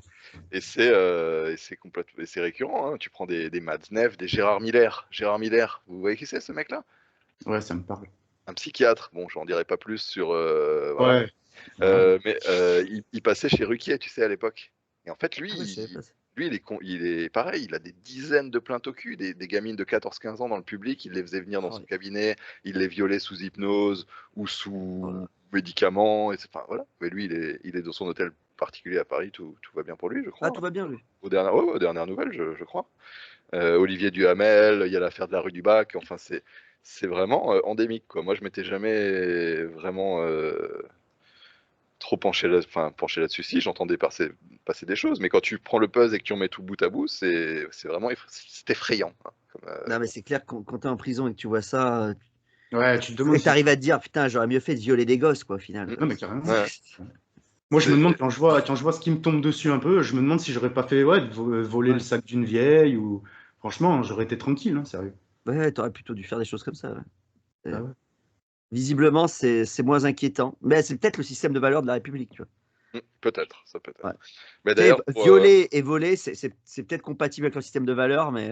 Et c'est récurrent. Hein. Tu prends des Matzneff, des Gérard Miller. Gérard Miller, vous voyez qui c'est ce mec-là? Ouais, ça me parle. Un psychiatre. Bon, j'en dirai pas plus sur. Voilà. Ouais. Voilà. Mais il passait chez Ruquier, tu sais, à l'époque. Et en fait, lui, Ah ouais, je savais pas ça. lui il est pareil, il a des dizaines de plaintes au cul, des gamines de 14-15 ans dans le public, il les faisait venir dans Oh, son cabinet, il les violait sous hypnose ou oh sous là. médicaments. Enfin, voilà. Mais lui, il est dans son hôtel particulier à Paris, tout va bien pour lui, je Ah, crois. tout va bien, lui. Aux dernières nouvelles, je crois. Olivier Duhamel, il y a l'affaire de la rue du Bac, enfin, c'est vraiment endémique, quoi. Moi, je m'étais jamais vraiment trop penché là-dessus. Si, j'entendais passer des choses, mais quand tu prends le puzzle et que tu en mets tout bout à bout, c'est vraiment c'est effrayant. Hein, Non, mais c'est clair, quand t'es en prison et que tu vois ça, Ouais, tu te demandes et si. t'arrives à te dire, putain, j'aurais mieux fait de violer des gosses, quoi, au final. Non, mais carrément. Ouais. Moi, je C'est- me demande, quand je vois ce qui me tombe dessus un peu, je me demande si j'aurais pas fait voler Ouais. le sac d'une vieille ou. Franchement, j'aurais été tranquille, hein, sérieux. Ouais, t'aurais plutôt dû faire des choses comme ça. Ouais. Bah ouais. Visiblement, c'est moins inquiétant. Mais c'est peut-être le système de valeurs de la République, tu Peut-être, ça peut être. Ouais. Mais vois. Tu sais, d'ailleurs, violer et voler, c'est peut-être compatible avec le système de valeurs, mais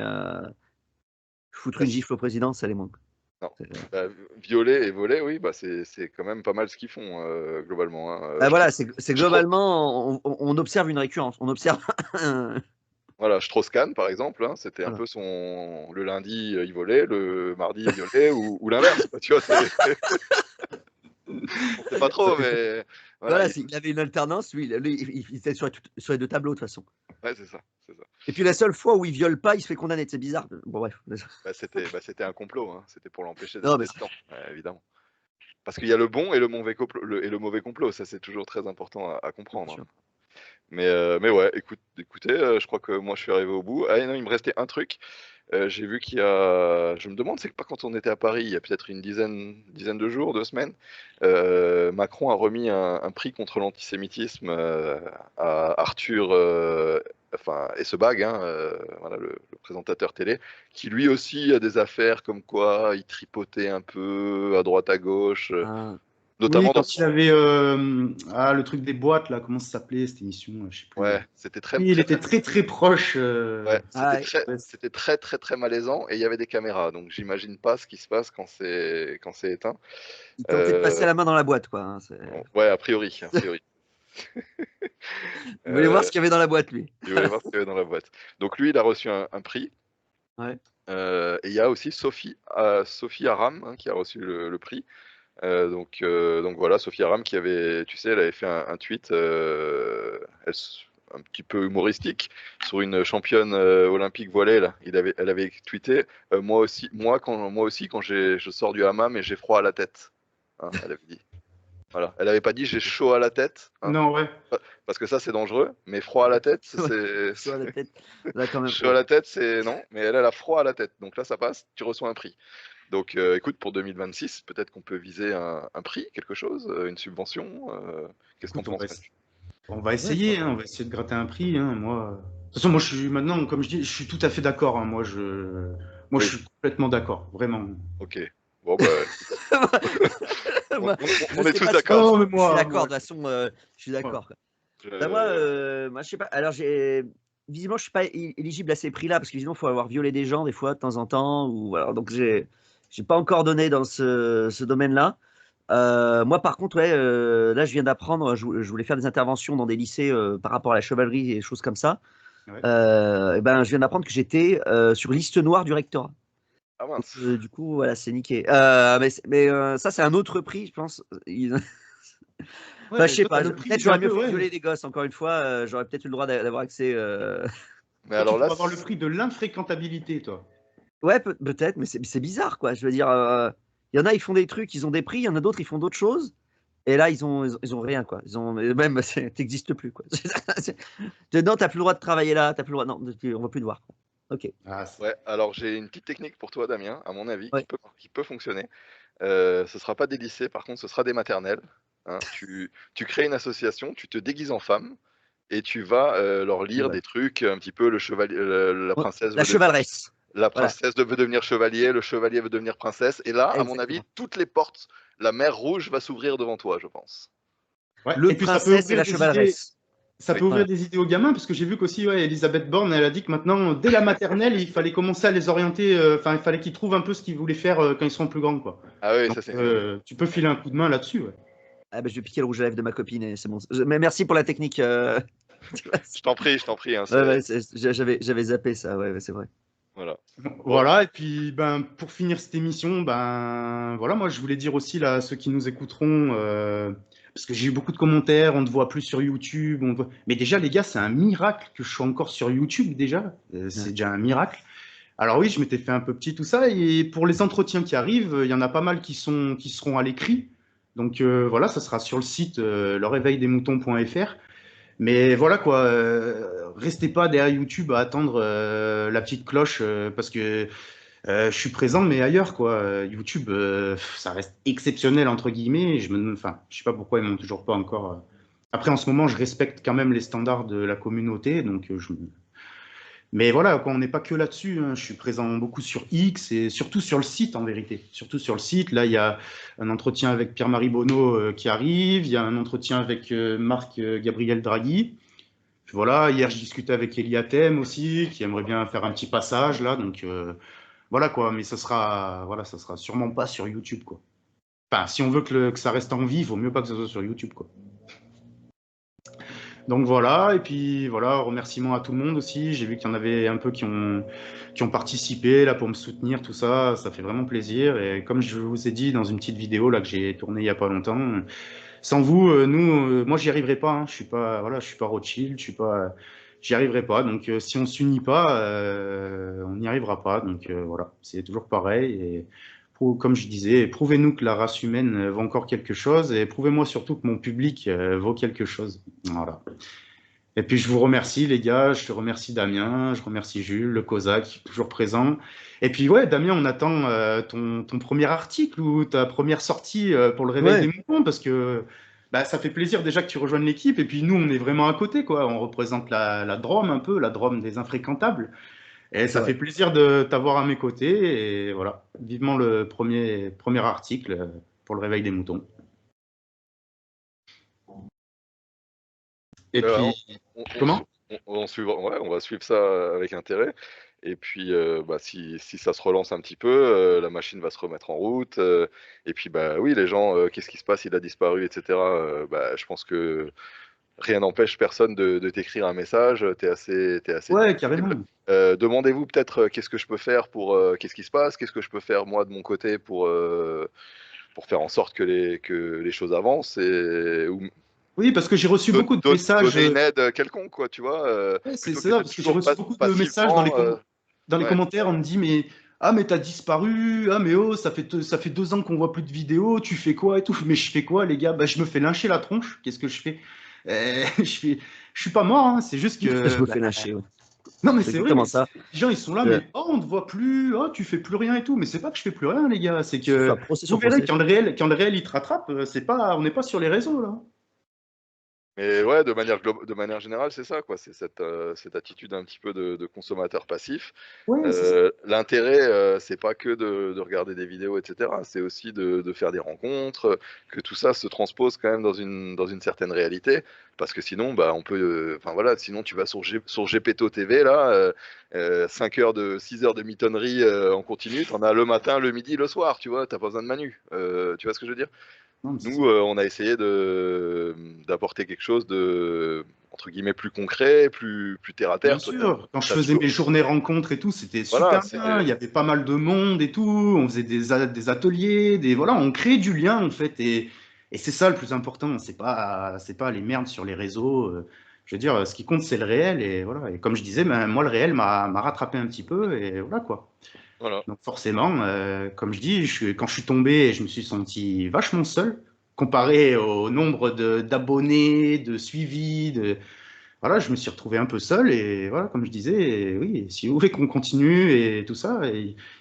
foutre bah, une gifle au président, ça les manque. non. Bah, violer et voler, oui, bah c'est quand même pas mal ce qu'ils font globalement. Hein. Bah, Je voilà, trouve, c'est je trouve- globalement, on observe une récurrence. On observe. Voilà, Strauss-Kahn, par exemple, hein, c'était un Voilà. peu son. Le lundi, il volait, le mardi, il violait, ou l'inverse. Tu vois, on sait pas trop, mais voilà. Voilà, il avait une alternance, lui, il était sur les deux tableaux, de toute façon. Ouais, c'est ça, c'est ça. Et puis la seule fois où il viole pas, il se fait condamner. C'est bizarre. Bon, bref. C'était un complot, hein. C'était pour l'empêcher Non, d'être mais président, évidemment. Parce qu'il y a le bon et le mauvais complot, et le mauvais complot, ça c'est toujours très important à bien comprendre. sûr. Hein. Mais ouais, écoutez, je crois que moi je suis arrivé au bout. Ah non, il me restait un truc. J'ai vu qu'il y a. Je me demande, c'est pas quand on était à Paris, il y a peut-être une dizaine de jours, 2 semaines, Macron a remis un prix contre l'antisémitisme à Arthur Essebag, hein, voilà, le présentateur télé, qui lui aussi a des affaires comme quoi il tripotait un peu à droite à gauche, Ah, Oui, notamment dans. quand il avait le truc des boîtes, là, comment ça s'appelait cette émission? Je sais plus. Ouais, c'était très, Oui, il très, était très. très très proche. Ouais, ah, ouais. Ouais, c'était très, très, très malaisant et il y avait des caméras. Donc j'imagine pas ce qui se passe quand c'est éteint. Il tentait de passer Euh, la main dans la boîte, quoi. Hein, ouais, a priori, a priori. il voulait voir Euh, ce qu'il y avait dans la boîte, lui. il voulait voir ce qu'il y avait dans la boîte. Donc lui, il a reçu un prix. Ouais. Et il y a aussi Sophie Aram, hein, qui a reçu le prix. Donc voilà, Sophie Aram qui avait, tu sais, elle avait fait un tweet un petit peu humoristique sur une championne olympique voilée là. Elle avait tweeté moi aussi quand je sors du hammam et j'ai froid à la tête. Hein, elle avait dit. Voilà, elle avait pas dit j'ai chaud à la tête, hein, non, ouais. parce que ça c'est dangereux, mais froid à la tête, c'est Chaud à la tête. Là, quand même. chaud à la tête, c'est non, mais elle a froid à la tête. Donc là ça passe, tu reçois un prix. Donc, écoute, pour 2026, peut-être qu'on peut viser un prix, quelque chose, une subvention. Qu'est-ce que Écoute, t'en penses? on va essayer, hein, on va essayer de gratter un prix. Hein, moi. De toute façon, moi, je suis maintenant, comme je dis, je suis tout à fait d'accord. Hein, je Oui, suis complètement d'accord, vraiment. ok. Bon, bah, Moi, je on est sais tous pas si- d'accord. Non, mais Je suis moi, d'accord, de toute façon, je suis d'accord. Quoi. Bah, moi, je sais pas. Alors, visiblement, je suis pas éligible à ces prix-là parce qu'évidemment, il faut avoir violé des gens des fois, de temps en temps. Ou, alors, donc, j'ai pas encore donné dans ce domaine-là. Moi, par contre, ouais, là, je viens d'apprendre, je voulais faire des interventions dans des lycées par rapport à la chevalerie et des choses comme ça. Ouais. Et ben, je viens d'apprendre que j'étais sur liste noire du rectorat. Ah Donc, mince. du coup, voilà, c'est niqué. Mais ça, c'est un autre prix, je pense. Enfin, je sais toi, pas. t'as le prix, Peut-être c'est un j'aurais mieux peu, fait de ouais. violer des gosses. Encore une fois, j'aurais peut-être eu le droit d'avoir accès. Mais Toi, tu alors là, pourras avoir le prix de l'infréquentabilité, toi. Ouais, peut-être, mais c'est bizarre, quoi. Je veux dire, il y en a, ils font des trucs, ils ont des prix. Il y en a d'autres, ils font d'autres choses. Et là, ils ont rien, quoi. Même, t'existes plus, quoi. Non, t'as plus le droit de travailler là. T'as plus le droit. Non, on va plus te voir. Quoi. Ok. Ah, ouais, alors j'ai une petite technique pour toi, Damien, à mon avis, Ouais. qui peut fonctionner. Ce sera pas des lycées, par contre, ce sera des maternelles. Hein. Tu crées une association, tu te déguises en femme et tu vas leur lire Voilà. des trucs, un petit peu le chevalier, la princesse La chevaleresse. La Voilà. princesse veut devenir chevalier, le chevalier veut devenir princesse. Et là, à mon avis, Exactement. toutes les portes, la mer rouge va s'ouvrir devant toi, je pense. Ouais. Le Et puis ça peut princesse et ouvrir la des idées. chevaleresse. Ça Oui, peut ouvrir voilà. des idées aux gamins, parce que j'ai vu qu'aussi, ouais, Elisabeth Borne, elle a dit que maintenant, dès la maternelle, il fallait commencer à les orienter, enfin, il fallait qu'ils trouvent un peu ce qu'ils voulaient faire quand ils seront plus grands, quoi. Ah oui, Donc, ça c'est une bonne idée. tu peux filer un coup de main là-dessus, ouais. Ah, bah, je vais piquer le rouge à lèvres de ma copine et c'est bon. Mais merci pour la technique. Tu vois, Je t'en prie, hein, ouais, ouais, j'avais zappé ça, ouais, ouais, c'est vrai. voilà. Bon, Voilà, et puis ben, pour finir cette émission, ben, voilà, moi je voulais dire aussi là, à ceux qui nous écouteront, parce que j'ai eu beaucoup de commentaires, on ne te voit plus sur YouTube, mais déjà les gars, c'est un miracle que je sois encore sur YouTube déjà. C'est Ouais. déjà un miracle. Alors oui, je m'étais fait un peu petit tout ça, et pour les entretiens qui arrivent, il y en a pas mal qui seront à l'écrit. Donc voilà, ça sera sur le site leréveildesmoutons.fr. Mais voilà quoi, restez pas derrière YouTube à attendre la petite cloche parce que je suis présent mais ailleurs quoi. YouTube, ça reste exceptionnel entre guillemets. Enfin, je sais pas pourquoi ils m'ont toujours pas encore. Après en ce moment, je respecte quand même les standards de la communauté, donc mais voilà, quoi, on n'est pas que là-dessus, hein. Je suis présent beaucoup sur X et surtout sur le site en vérité. Surtout sur le site. Là, il y a un entretien avec Pierre-Marie Bonneau qui arrive. Il y a un entretien avec Marc Gabriel Draghi. Puis voilà, hier, je discutais avec Eliatem aussi, qui aimerait bien faire un petit passage là. Donc voilà quoi, mais ça sera sûrement pas sur YouTube quoi. Enfin, si on veut que ça reste en vie, il vaut mieux pas que ça soit sur YouTube quoi. Donc voilà, et puis voilà, remerciements à tout le monde aussi. J'ai vu qu'il y en avait un peu qui ont participé là pour me soutenir, tout ça. Ça fait vraiment plaisir. Et comme je vous ai dit dans une petite vidéo là que j'ai tournée il y a pas longtemps, sans vous, moi j'y arriverai pas. Hein. Je suis pas, voilà, je suis pas Rothschild, j'y arriverai pas. Donc si on s'unit pas, on n'y arrivera pas. Donc voilà, c'est toujours pareil. Et comme je disais, prouvez-nous que la race humaine vaut encore quelque chose et prouvez-moi surtout que mon public vaut quelque chose. Voilà. Et puis je vous remercie les gars, je te remercie Damien, je remercie Jules, le Cosaque, toujours présent. Et puis ouais, Damien, on attend ton premier article ou ta première sortie pour le réveil des Ouais, moutons parce que bah, ça fait plaisir déjà que tu rejoignes l'équipe. Et puis nous, on est vraiment à côté, quoi. On représente la Drôme un peu, la Drôme des infréquentables. Et c'est ça fait vrai. plaisir de t'avoir à mes côtés. Et voilà, vivement le premier article pour le réveil des moutons. Et Euh, puis, on comment? ouais, on va suivre ça avec intérêt. Et puis, bah, si ça se relance un petit peu, la machine va se remettre en route. Et puis, bah oui, les gens, qu'est-ce qui se passe? Il a disparu, etc. Bah, je pense que rien n'empêche personne de t'écrire un message. T'es assez Ouais, disponible. carrément. Demandez-vous peut-être qu'est-ce que je peux faire pour qu'est-ce qui se passe, qu'est-ce que je peux faire moi de mon côté pour faire en sorte que les choses avancent ou Oui, parce que j'ai reçu beaucoup de messages. donner une aide quelconque, quoi, tu vois, Ouais, c'est plutôt que ça, d'être parce que j'ai toujours reçu beaucoup de messages passivement. dans les Ouais, commentaires. On me dit, mais ah, mais t'as disparu. Ah, mais oh, ça fait 2 ans qu'on voit plus de vidéos. Tu fais quoi et tout. Mais je fais quoi, les gars? Bah, je me fais lyncher la tronche. Qu'est-ce que je fais? Je suis pas mort. Hein. C'est juste Je que. me Bah, fais lâcher. Ouais. non, mais C'est c'est vrai. exactement Mais ça. les gens, ils sont là. Euh, Mais oh, on te voit plus. Oh, tu fais plus rien et tout. Mais c'est pas que je fais plus rien, les gars. C'est Soit que procès vous sur verrez procès. quand le réel, il te rattrape. C'est pas, on n'est pas sur les réseaux là. mais ouais, de manière générale, c'est ça, quoi. C'est cette attitude un petit peu de consommateur passif. Ouais, c'est ça. L'intérêt, c'est pas que de regarder des vidéos, etc. C'est aussi de faire des rencontres, que tout ça se transpose quand même dans une certaine réalité. Parce que sinon, bah, on peut, enfin voilà, sinon tu vas sur Gepetto TV, là, 6 heures de mitonnerie en continu, t'en as le matin, le midi, le soir, tu vois, t'as pas besoin de Manu. Tu vois ce que je veux dire? Non, mais c'est ça. Nous, on a essayé d'apporter quelque chose de, entre guillemets, plus concret, plus terre à Bien terre. Toi, sûr, quand je t'as faisais toujours, mes journées rencontres et tout, c'était voilà, super bien. Il y c'était, avait pas mal de monde et tout. On faisait des ateliers, voilà, on créait du lien en fait. Et c'est ça le plus important. C'est pas les merdes sur les réseaux. Je veux dire, ce qui compte, c'est le réel. Et voilà. Et comme je disais, ben, moi, le réel m'a rattrapé un petit peu. Et voilà quoi. voilà. Donc forcément, comme je dis, quand je suis tombé, je me suis senti vachement seul comparé au nombre d'abonnés, de suivis, voilà, je me suis retrouvé un peu seul et voilà, comme je disais, oui, si vous voulez qu'on continue et tout ça,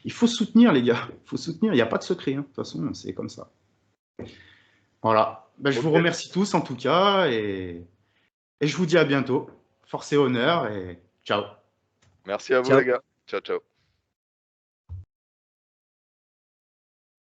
il faut soutenir les gars, il faut soutenir, il n'y a pas de secret, hein. De toute façon, c'est comme ça. Voilà, ben, je vous Ok. remercie tous en tout cas et je vous dis à bientôt. Force et honneur et ciao. Merci à vous, les Ciao. gars. Ciao, ciao.